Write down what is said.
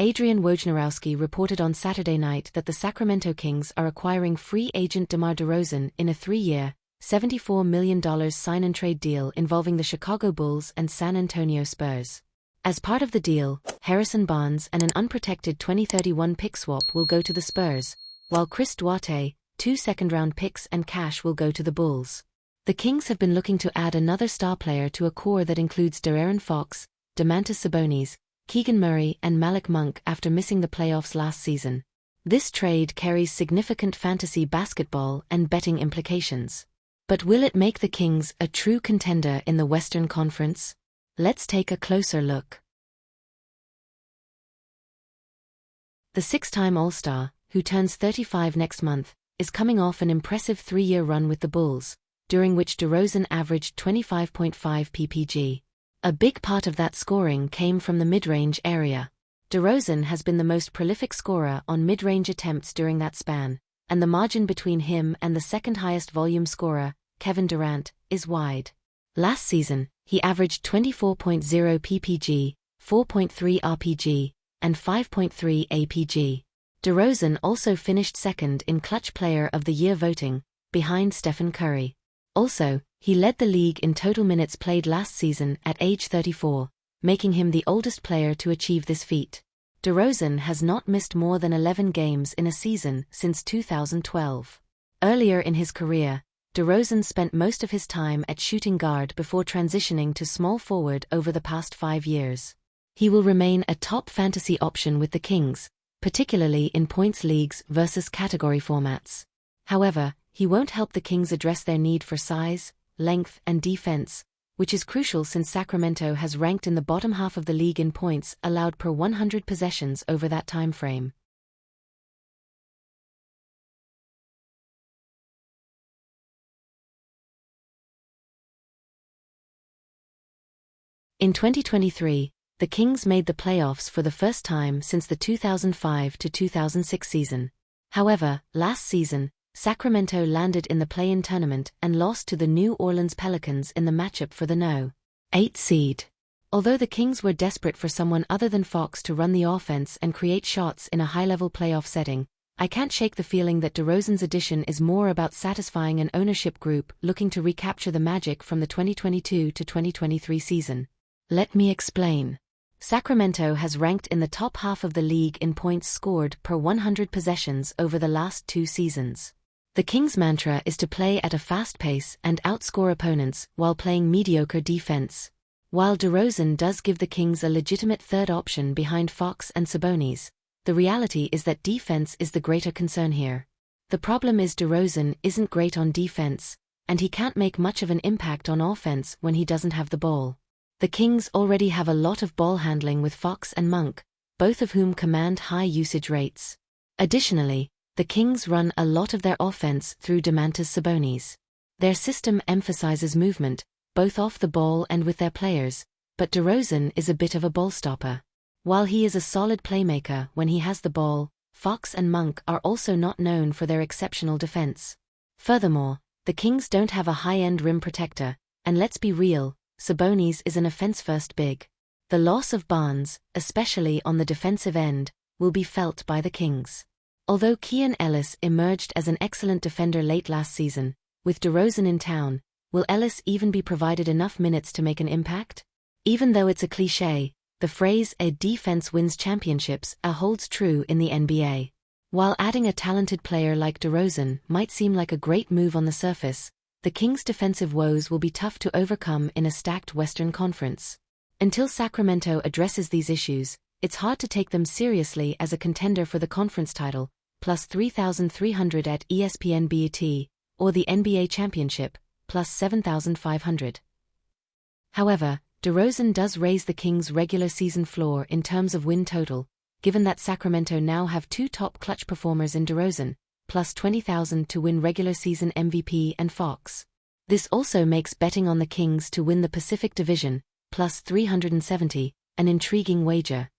Adrian Wojnarowski reported on Saturday night that the Sacramento Kings are acquiring free agent DeMar DeRozan in a 3-year, $74 million sign-and-trade deal involving the Chicago Bulls and San Antonio Spurs. As part of the deal, Harrison Barnes and an unprotected 2031 pick swap will go to the Spurs, while Chris Duarte, 2 second-round picks and cash will go to the Bulls. The Kings have been looking to add another star player to a core that includes De'Aaron Fox, Domantas Sabonis, Keegan Murray and Malik Monk after missing the playoffs last season. This trade carries significant fantasy basketball and betting implications. But will it make the Kings a true contender in the Western Conference? Let's take a closer look. The 6-time All-Star, who turns 35 next month, is coming off an impressive 3-year run with the Bulls, during which DeRozan averaged 25.5 ppg. A big part of that scoring came from the mid-range area. DeRozan has been the most prolific scorer on mid-range attempts during that span, and the margin between him and the second-highest volume scorer, Kevin Durant, is wide. Last season, he averaged 24.0 ppg, 4.3 rpg, and 5.3 apg. DeRozan also finished second in Clutch Player of the Year voting, behind Stephen Curry. Also, he led the league in total minutes played last season at age 34, making him the oldest player to achieve this feat. DeRozan has not missed more than 11 games in a season since 2012. Earlier in his career, DeRozan spent most of his time at shooting guard before transitioning to small forward over the past 5 years. He will remain a top fantasy option with the Kings, particularly in points leagues versus category formats. However, he won't help the Kings address their need for size, length and defense, which is crucial since Sacramento has ranked in the bottom half of the league in points allowed per 100 possessions over that time frame. In 2023, the Kings made the playoffs for the first time since the 2005-2006 season. However, last season, Sacramento landed in the play-in tournament and lost to the New Orleans Pelicans in the matchup for the No. 8 seed. Although the Kings were desperate for someone other than Fox to run the offense and create shots in a high-level playoff setting, I can't shake the feeling that DeRozan's addition is more about satisfying an ownership group looking to recapture the magic from the 2022-2023 season. Let me explain. Sacramento has ranked in the top half of the league in points scored per 100 possessions over the last 2 seasons. The Kings' mantra is to play at a fast pace and outscore opponents while playing mediocre defense. While DeRozan does give the Kings a legitimate third option behind Fox and Sabonis, the reality is that defense is the greater concern here. The problem is DeRozan isn't great on defense, and he can't make much of an impact on offense when he doesn't have the ball. The Kings already have a lot of ball handling with Fox and Monk, both of whom command high usage rates. Additionally, the Kings run a lot of their offense through Domantas Sabonis. Their system emphasizes movement, both off the ball and with their players, but DeRozan is a bit of a ball stopper. While he is a solid playmaker when he has the ball, Fox and Monk are also not known for their exceptional defense. Furthermore, the Kings don't have a high-end rim protector, and let's be real, Sabonis is an offense-first big. The loss of Barnes, especially on the defensive end, will be felt by the Kings. Although Keon Ellis emerged as an excellent defender late last season, with DeRozan in town, will Ellis even be provided enough minutes to make an impact? Even though it's a cliché, the phrase "a defense wins championships" holds true in the NBA. While adding a talented player like DeRozan might seem like a great move on the surface, the Kings' defensive woes will be tough to overcome in a stacked Western Conference. Until Sacramento addresses these issues, it's hard to take them seriously as a contender for the conference title, plus 3,300 at ESPN BET, or the NBA Championship, plus 7,500. However, DeRozan does raise the Kings' regular season floor in terms of win total, given that Sacramento now have 2 top clutch performers in DeRozan, plus 20,000 to win regular season MVP and Fox. This also makes betting on the Kings to win the Pacific Division, plus 370, an intriguing wager.